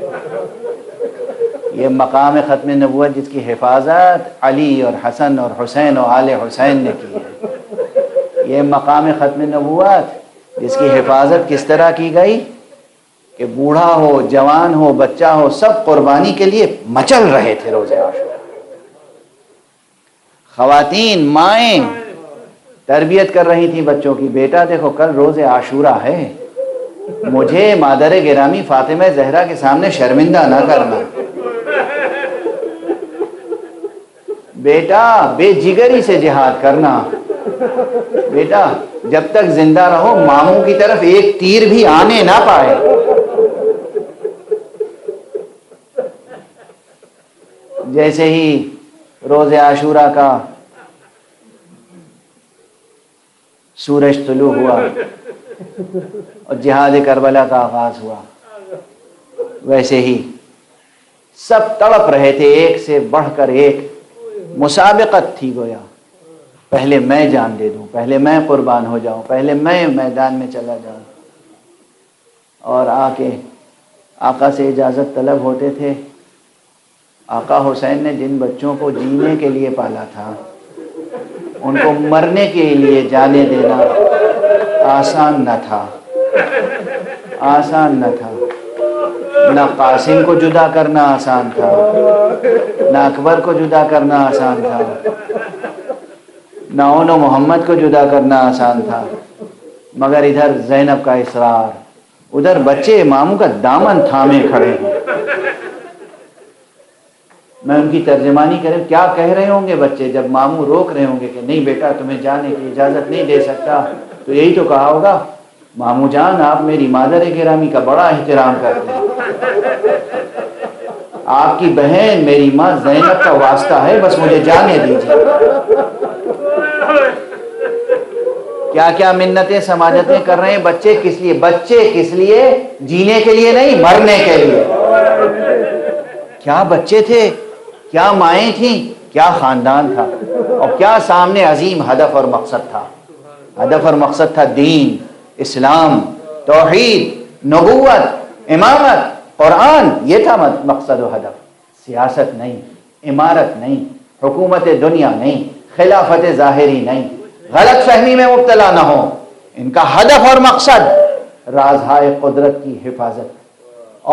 یہ مقام ختم نبوت جس کی حفاظت علی اور حسن اور حسین اور آل حسین نے کی ہے، یہ مقام ختم نبوت جس کی حفاظت کس طرح کی گئی کہ بوڑھا ہو، جوان ہو، بچہ ہو، سب قربانی کے لیے مچل رہے تھے روز عاشورا۔ خواتین، مائیں تربیت کر رہی تھیں بچوں کی، بیٹا دیکھو کل روز عاشورا ہے، مجھے مادر گرامی فاطمہ زہرا کے سامنے شرمندہ نہ کرنا، بیٹا بے جگری سے جہاد کرنا، بیٹا جب تک زندہ رہو ماموں کی طرف ایک تیر بھی آنے نہ پائے۔ جیسے ہی روز عاشورا کا سورج طلوع ہوا اور جہاد کربلا کا آغاز ہوا، ویسے ہی سب تڑپ رہے تھے، ایک سے بڑھ کر ایک مسابقت تھی گویا، پہلے میں جان دے دوں، پہلے میں قربان ہو جاؤں، پہلے میں میدان میں چلا جاؤں۔ اور آ کے آقا سے اجازت طلب ہوتے تھے۔ آقا حسین نے جن بچوں کو جینے کے لیے پالا تھا، ان کو مرنے کے لیے جانے دینا آسان نہ تھا، آسان نہ تھا۔ نہ قاسم کو جدا کرنا آسان تھا، نہ اکبر کو جدا کرنا آسان تھا، نہ اون و محمد کو جدا کرنا آسان تھا، مگر ادھر زینب کا اصرار، ادھر بچے ماموں کا دامن تھامے کھڑے ہیں۔ میں ان کی ترجمانی کریں، کیا کہہ رہے ہوں گے بچے جب ماموں روک رہے ہوں گے کہ نہیں بیٹا تمہیں جانے کی اجازت نہیں دے سکتا، تو یہی تو کہا ہوگا، ماموں جان آپ میری مادر گرامی کا بڑا احترام کرتے ہیں، آپ کی بہن میری ماں زینب کا واسطہ ہے، بس مجھے جانے دیجیے۔ کیا کیا منتیں سماجتیں کر رہے ہیں بچے کس لیے؟ بچے کس لیے؟ جینے کے لیے نہیں، مرنے کے لیے۔ کیا بچے تھے، کیا مائیں تھیں، کیا خاندان تھا، اور کیا سامنے عظیم ہدف اور مقصد تھا۔ ہدف اور مقصد تھا دین، اسلام، توحید، نبوت، امامت، قرآن، یہ تھا مقصد و ہدف۔ سیاست نہیں، امارت نہیں، حکومت دنیا نہیں، خلافت ظاہری نہیں، غلط فہمی میں مبتلا نہ ہو۔ ان کا ہدف اور مقصد رازہائے قدرت کی حفاظت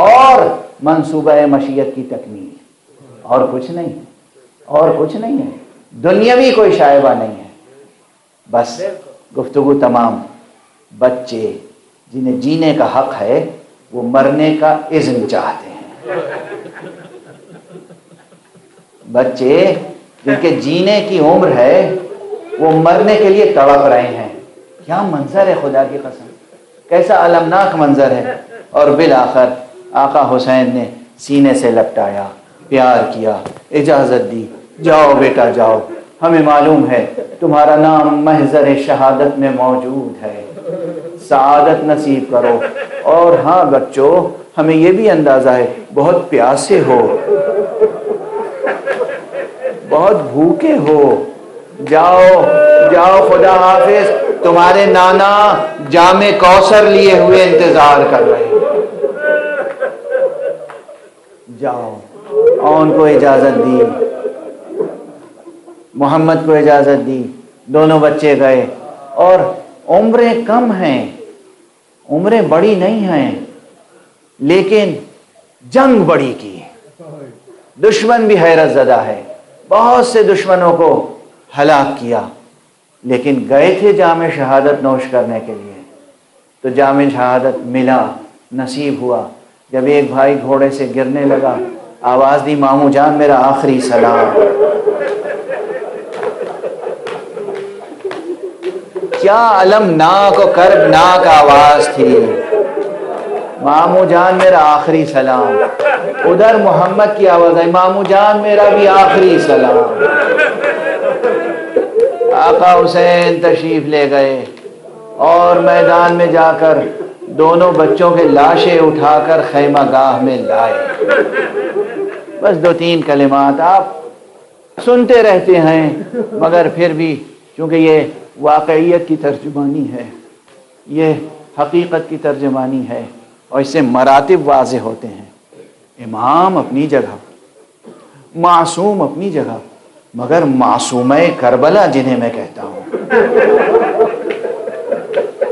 اور منصوبہ مشیت کی تکمیل، اور کچھ نہیں، اور کچھ نہیں ہے، دنیاوی کوئی شائبہ نہیں ہے۔ بس گفتگو تمام۔ بچے جنہیں جینے کا حق ہے وہ مرنے کا اذن چاہتے ہیں۔ بچے جن کے جینے کی عمر ہے وہ مرنے کے لیے تڑپ رہے ہیں۔ کیا منظر ہے، خدا کی قسم، کیسا المناک منظر ہے۔ اور بالآخر آقا حسین نے سینے سے لپٹایا، پیار کیا، اجازت دی، جاؤ بیٹا جاؤ، ہمیں معلوم ہے تمہارا نام محضر شہادت میں موجود ہے، سعادت نصیب کرو۔ اور ہاں بچوں، ہمیں یہ بھی اندازہ ہے بہت پیاسے ہو، بہت بھوکے ہو، جاؤ جاؤ، خدا حافظ، تمہارے نانا جام کوثر لیے ہوئے انتظار کر رہے ہیں، جاؤ۔ اور ان کو اجازت دی، محمد کو اجازت دی، دونوں بچے گئے۔ اور عمریں کم ہیں، عمریں بڑی نہیں ہیں، لیکن جنگ بڑی کی، دشمن بھی حیرت زدہ ہے، بہت سے دشمنوں کو ہلاک کیا، لیکن گئے تھے جام شہادت نوش کرنے کے لیے، تو جام شہادت ملا، نصیب ہوا۔ جب ایک بھائی گھوڑے سے گرنے لگا، آواز دی، ماموں جان میرا آخری سلام۔ کیا المناک و کربناک آواز تھی، ماموں جان میرا آخری سلام۔ ادھر محمد کی آواز آئی، ماموں جان میرا بھی آخری سلام۔ آقا حسین تشریف لے گئے اور میدان میں جا کر دونوں بچوں کے لاشیں اٹھا کر خیمہ گاہ میں لائے۔ بس دو تین کلمات آپ سنتے رہتے ہیں، مگر پھر بھی چونکہ یہ واقعیت کی ترجمانی ہے، یہ حقیقت کی ترجمانی ہے، اور اس سے مراتب واضح ہوتے ہیں۔ امام اپنی جگہ، معصوم اپنی جگہ، مگر معصومہ کربلا جنہیں میں کہتا ہوں،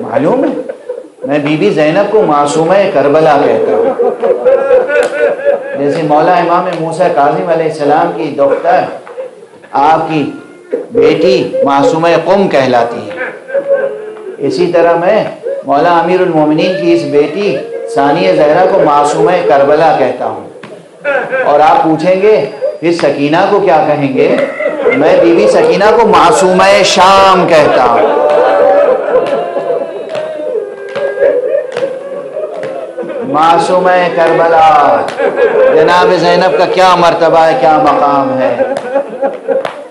معلوم ہے میں بی بی زینب کو معصومہ کربلا کہتا ہوں۔ جیسے مولا امام موسیٰ کاظم علیہ السلام کی دختر، آپ کی بیٹی معصومہ قم کہلاتی ہے، اسی طرح میں مولا امیر المومنین کی اس بیٹی ثانیہ زہرا کو معصومہ کربلا کہتا ہوں۔ اور آپ پوچھیں گے پھر سکینہ کو کیا کہیں گے؟ میں بی بی سکینہ کو معصومہ شام کہتا ہوں۔ معصومہ کربلا، جناب زینب کا کیا مرتبہ ہے، کیا مقام ہے،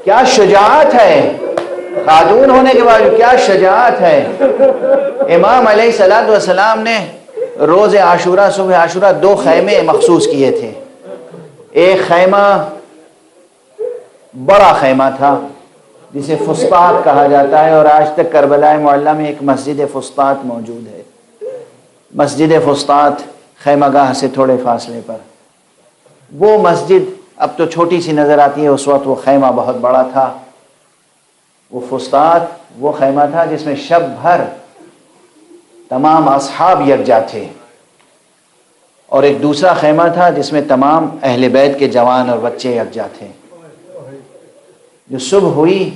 کیا شجاعت ہے، خاتون ہونے کے بعد کیا شجاعت ہے۔ امام علیہ السلام نے روز عاشورہ، صبح عاشورہ، دو خیمے مخصوص کیے تھے۔ ایک خیمہ بڑا خیمہ تھا جسے فسطاط کہا جاتا ہے، اور آج تک کربلا معلیٰ میں ایک مسجد فسطاط موجود ہے۔ مسجد فسطاط خیمہ گاہ سے تھوڑے فاصلے پر، وہ مسجد اب تو چھوٹی سی نظر آتی ہے، اس وقت وہ خیمہ بہت بڑا تھا۔ وہ فسطاط وہ خیمہ تھا جس میں شب بھر تمام اصحاب یکجا تھے، اور ایک دوسرا خیمہ تھا جس میں تمام اہل بیت کے جوان اور بچے یکجا تھے۔ جو صبح ہوئی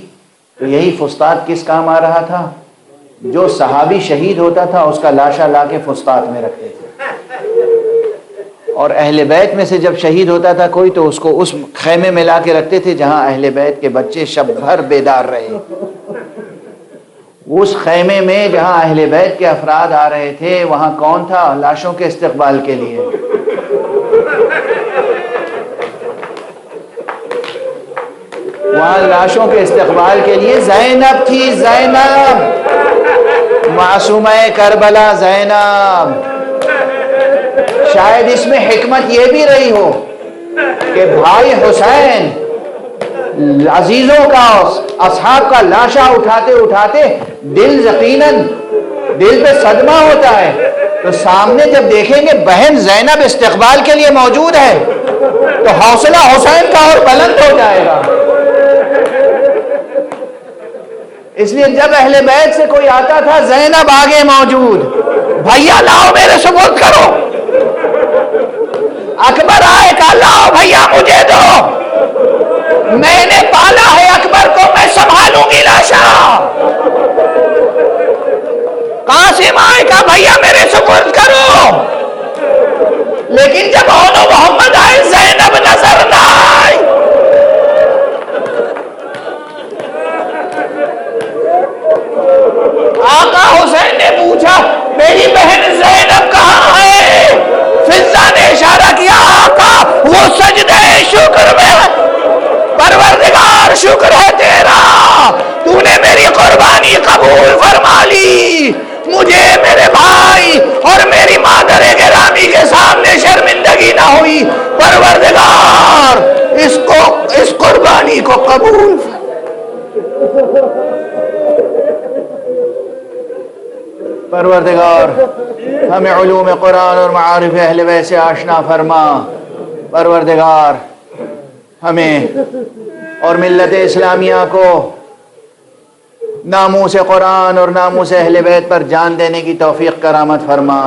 تو یہی فسطاط کس کام آ رہا تھا؟ جو صحابی شہید ہوتا تھا اس کا لاشا لا کے فسطاط میں رکھتے تھے، اور اہل بیت میں سے جب شہید ہوتا تھا کوئی تو اس کو اس خیمے میں لا کے رکھتے تھے جہاں اہل بیت کے بچے شب بھر بیدار رہے۔ اس خیمے میں جہاں اہل بیت کے افراد آ رہے تھے، وہاں کون تھا لاشوں کے استقبال کے لیے؟ وہاں لاشوں کے استقبال کے لیے زینب تھی، زینب معصومہ کربلا زینب۔ شاید اس میں حکمت یہ بھی رہی ہو کہ بھائی حسین عزیزوں کا، اصحاب کا لاشا اٹھاتے اٹھاتے دل یقیناً دل پہ صدمہ ہوتا ہے، تو سامنے جب دیکھیں گے بہن زینب استقبال کے لیے موجود ہے تو حوصلہ حسین کا اور بلند ہو جائے گا۔ اس لیے جب اہل بیت سے کوئی آتا تھا زینب آگے موجود، بھیا لاؤ میرے سپرد کرو۔ اکبر آئے کہا لاؤ بھیا مجھے دو، میں نے پالا ہے اکبر کو، میں سنبھالوں گی لاشا۔ قاسم آئے کہا بھیا میرے سپرد کرو، لیکن جب اولو محمد آئے زینب نظر نہ آئی۔ آقا حسین نے پوچھا میری بہن زینب کہاں ہے؟ فضا نے اشارہ کیا آقا وہ سجدہ شکر میں، پروردگار شکر ہے تیرا، تو نے میری قربانی قبول فرما لی، مجھے میرے بھائی اور میری مادر گرامی کے سامنے شرمندگی نہ ہوئی، پروردگار اس قربانی کو قبول۔ پروردگار ہمیں علوم قرآن اور معارف اہل بیت سے آشنا فرما، پروردگار ہمیں اور ملت اسلامیہ کو ناموس قرآن اور ناموس اہل بیت پر جان دینے کی توفیق کرامت فرما۔